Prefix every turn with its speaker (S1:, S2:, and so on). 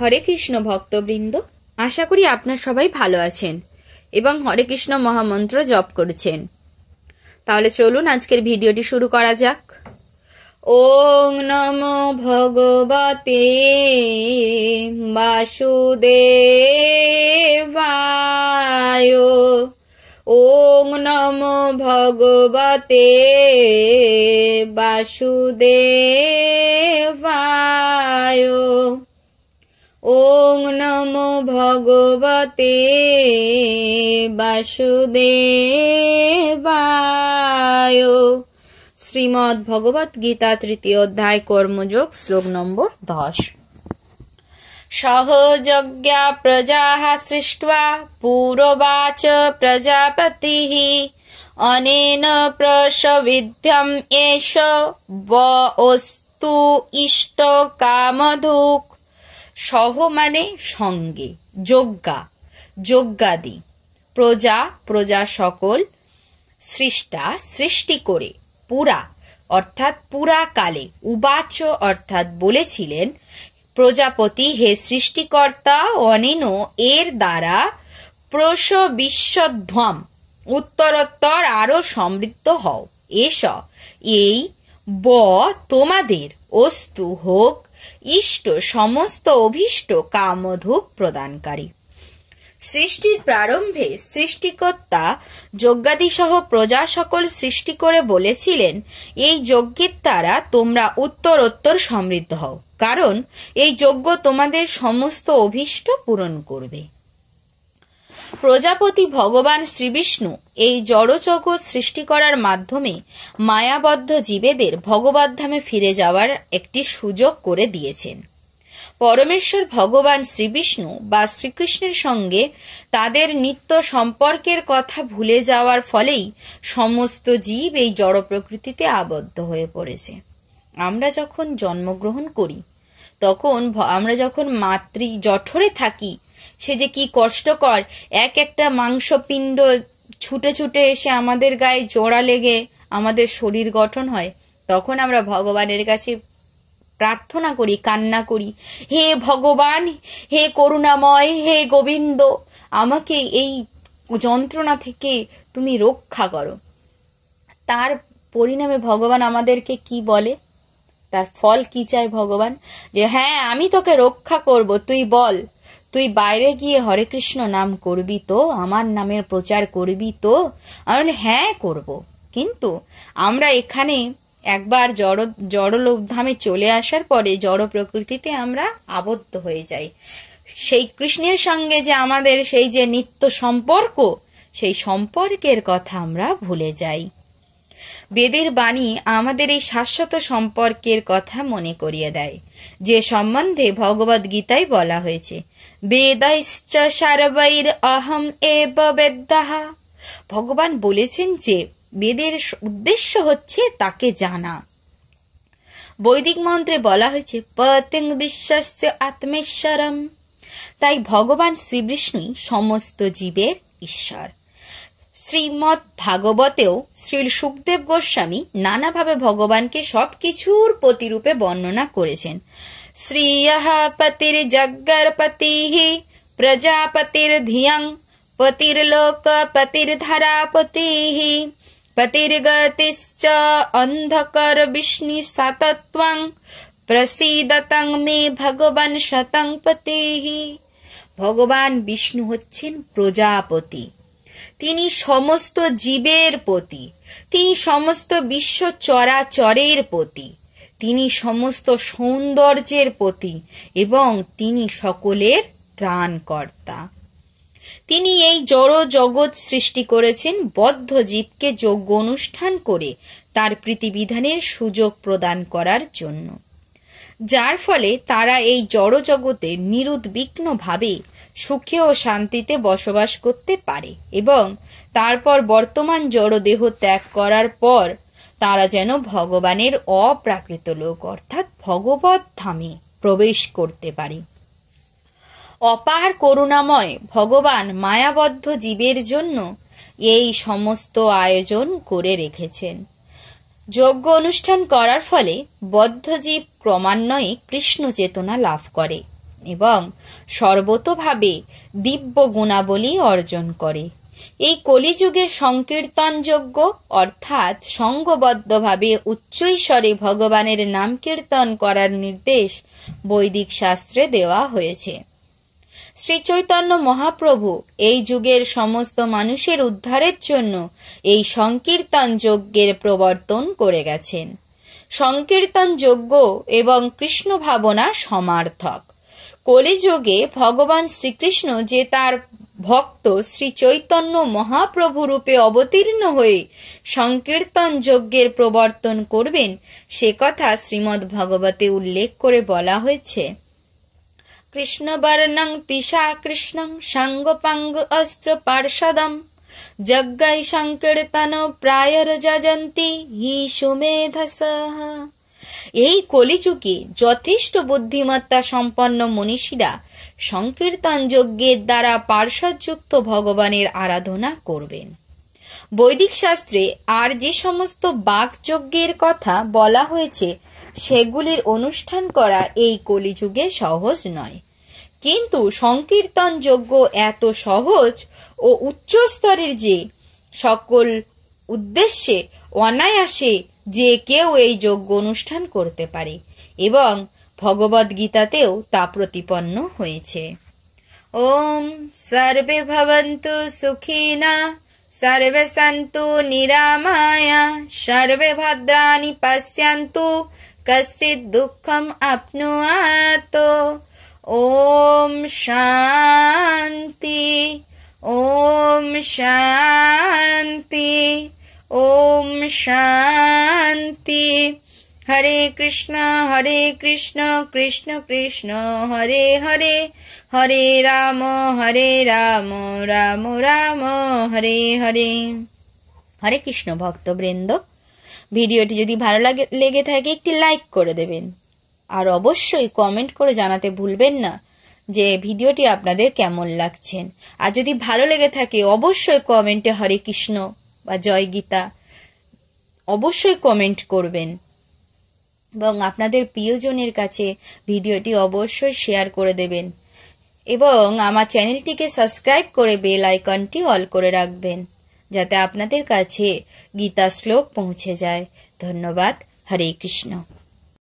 S1: হরে কৃষ্ণ ভক্তবৃন্দ, আশা করি আপনার সবাই ভালো আছেন এবং হরে কৃষ্ণ মহামন্ত্র জপ করেছেন। তাহলে চলুন আজকের ভিডিওটি শুরু করা যাক। ওং নমো ভগবতে বাসুদেবায়। ওং নমো ভগবতে বাসুদেবায়। ওং নমো ভগবতে বাসুদেবায়। শ্রীমদ্ ভগবত গীতা তৃতীয় অধ্যায় কর্মযোগ, শ্লোক নম্বর 10। সহযজ্ঞা প্রজাঃ সৃष्ट्वा পুরবাচ প্রজাপতিঃ অনেন প্রসবিধ্যম এষ বস্তু ইষ্ট কামধুক। সহ মানে সঙ্গে, যজ্ঞা যজ্ঞাদি, প্রজা প্রজা সকল, সৃষ্টা সৃষ্টি করে, পুরা অর্থাৎ পুরা কালে, উবাচ অর্থাৎ বলেছিলেন, প্রজাপতি হে সৃষ্টিকর্তা, অনেন এর দ্বারা, প্রসবিষ্যধ্বম উত্তরোত্তর আরো সমৃদ্ধ হও, এস এই, ব তোমাদের, অস্তু হোক, ইষ্ট সমস্ত অভীষ্ট, কামধুক প্রদানকারী। সৃষ্টির প্রারম্ভে সৃষ্টিকর্তা যজ্ঞাদি সহ প্রজা সকল সৃষ্টি করে বলেছিলেন, এই যজ্ঞের দ্বারা তোমরা উত্তরোত্তর সমৃদ্ধ হও, কারণ এই যজ্ঞ তোমাদের সমস্ত অভীষ্ট পূরণ করবে। প্রজাপতি ভগবান শ্রীবিষ্ণু এই জড়জগৎ সৃষ্টি করার মাধ্যমে মায়াবদ্ধ জীবেদের ভগবদ্ধামে ফিরে যাওয়ার একটি সুযোগ করে দিয়েছেন। পরমেশ্বর ভগবান শ্রীবিষ্ণু বা শ্রীকৃষ্ণের সঙ্গে তাদের নিত্য সম্পর্কের কথা ভুলে যাওয়ার ফলেই সমস্ত জীব এই জড় প্রকৃতিতে আবদ্ধ হয়ে পড়েছে। আমরা যখন জন্মগ্রহণ করি, তখন আমরা যখন মাতৃ জঠরে থাকি, সে যে কি কষ্টকর, এক একটা মাংসপিণ্ড ছুটে ছুটে এসে আমাদের গায়ে জোড়া লেগে আমাদের শরীর গঠন হয়, তখন আমরা ভগবানের কাছে প্রার্থনা করি, কান্না করি, হে ভগবান, হে করুণাময়, হে গোবিন্দ, আমাকে এই যন্ত্রণা থেকে তুমি রক্ষা করো। তার পরিণামে ভগবান আমাদেরকে কি বলে, তার ফল কি চায় ভগবান, যে হ্যাঁ আমি তোকে রক্ষা করব, তুই বল, তুই বাইরে গিয়ে হরে কৃষ্ণ নাম করবি তো, আমার নামের প্রচার করবি তো? আমি হ্যাঁ করব। কিন্তু আমরা এখানে একবার জড়লোকধামে চলে আসার পরে জড় প্রকৃতিতে আমরা আবদ্ধ হয়ে যাই। সেই কৃষ্ণের সঙ্গে যে আমাদের সেই যে নিত্য সম্পর্ক, সেই সম্পর্কের কথা আমরা ভুলে যাই। বেদের বাণী আমাদের এই শাশ্বত সম্পর্কের কথা মনে করিয়ে দেয়, যে সম্বন্ধে ভগবদ গীতায় বলা হয়েছে, বেদাশ্চ সর্বৈর অহম এব বেদ্যঃ। ভগবান বলেছেন যে বেদের উদ্দেশ্য হচ্ছে তাকে জানা। বৈদিক মন্ত্রে বলা হয়েছে পতিং বিশ্বস্য আত্মেশ্বরম। তাই ভগবান শ্রীবিষ্ণুই সমস্ত জীবের ঈশ্বর। শ্রীমদ্ ভাগবতেও শ্রী সুখদেব গোস্বামী নানাভাবে ভগবানকে সবকিছুর প্রতিরূপে বর্ণনা করেছেন। শ্রিয়ঃ পতির যজ্ঞর পতিঃ প্রজাপতির ধিয়ং পতির্লোক পতির ধরাপতিঃ পতির্গতিশ্চ অন্ধকার বিষ্ণু সাতত্বং প্রসীদতং মে ভগবান শতং পতিঃ। ভগবান বিষ্ণু হচ্ছেন প্রজাপতি, তিনি সমস্ত জীবের পতি, তিনি সমস্ত বিশ্ব চরাচরের পতি, তিনি সমস্ত সৌন্দর্যের পতি এবং তিনি সকলের ত্রাণকর্তা। তিনি এই জড় জগৎ সৃষ্টি করেছেন বদ্ধ জীবকে যজ্ঞ অনুষ্ঠান করে তার প্রীতিবিধানের সুযোগ প্রদান করার জন্য, যার ফলে তারা এই জড় জগতে নিরুদ্বিগ্নভাবে সুখে ও শান্তিতে বসবাস করতে পারে এবং তারপর বর্তমান জড় দেহ ত্যাগ করার পর তারা যেন ভগবানের অপ্রাকৃত লোক অর্থাৎ ভগবত ধামে প্রবেশ করতে পারে। অপার করুণাময় ভগবান মায়াবদ্ধ জীবের জন্য এই সমস্ত আয়োজন করে রেখেছেন। যজ্ঞ অনুষ্ঠান করার ফলে বদ্ধজীব ক্রমান্বয়ে কৃষ্ণ চেতনা লাভ করে এবং সর্বতোভাবে দিব্য গুণাবলী অর্জন করে। এই কলিযুগে সংকীর্তন যোগ্য অর্থাৎ সঙ্গবদ্ধভাবে উচ্চৈস্বরে ভগবানের নাম কীর্তন করার নির্দেশ বৈদিক শাস্ত্রে দেওয়া হয়েছে। শ্রী চৈতন্য মহাপ্রভু এই যুগের সমস্ত মানুষের উদ্ধারের জন্য এই সংকীর্তন যজ্ঞের প্রবর্তন করে গেছেন। সংকীর্তন যজ্ঞ এবং কৃষ্ণ ভাবনা সমার্থক। কলিযুগে ভগবান শ্রীকৃষ্ণ যে তার ভক্ত শ্রী চৈতন্য মহাপ্রভু রূপে অবতীর্ণ হয়ে সংকীর্তন যজ্ঞের প্রবর্তন করবেন সে কথা শ্রীমদ্ ভাগবতে উল্লেখ করে বলা হয়েছে। কৃষ্ণ বর্ণং তিশা কৃষ্ণং সাঙ্গপাঙ্গ অস্ত্র পার্ষদম যজ্ঞাই সংকীর্তন প্রায়র যজন্তি হি সুমেধসঃ। এই কলিযুগে যথেষ্ট বুদ্ধিমত্তা সম্পন্ন মনীষীরা সংকীর্তন যজ্ঞের দ্বারা পার্শ্বযুক্ত ভগবানের আরাধনা করবেন। বৈদিক শাস্ত্রে আর যে সমস্ত বাকযজ্ঞের কথা বলা হয়েছে সেগুলির অনুষ্ঠান করা এই কলিযুগে সহজ নয়, কিন্তু সংকীর্তন যজ্ঞ এত সহজ ও উচ্চস্তরের যে সকল উদ্দেশ্যে অনায়াসে যে কেউ এই যজ্ঞ অনুষ্ঠান করতে পারে এবং ভগবদ্ গীতাতেও তা প্রতিপন্ন হয়েছে। ওম সর্বে ভবন্তু সুখিনা সর্বে সন্তু নিরাময়া সর্বে ভদ্রাণি পশ্যন্তু কশ্চিৎ দুঃখম আপনুয়াত। ওম শান্তি ওম শান্তি ওম শান্তি। হরে কৃষ্ণ কৃষ্ণ কৃষ্ণ হরে হরে, হরে রাম রাম রাম হরে হরে। হরে কৃষ্ণ ভক্তবৃন্দ, ভিডিওটি যদি ভালো লেগে থাকে একটি লাইক করে দেবেন, আর অবশ্যই কমেন্ট করে জানাতে ভুলবেন না যে ভিডিওটি আপনাদের কেমন লাগছেন। আর যদি ভালো লেগে থাকে অবশ্যই কমেন্টে হরে কৃষ্ণ বা জয় গীতা অবশ্যই কমেন্ট করবেন এবং আপনাদের প্রিয়জনের কাছে ভিডিওটি অবশ্যই শেয়ার করে দেবেন এবং আমার চ্যানেলটিকে সাবস্ক্রাইব করে বেল আইকনটি অল করে রাখবেন যাতে আপনাদের কাছে গীতা শ্লোক পৌঁছে যায়। ধন্যবাদ। হরে কৃষ্ণ।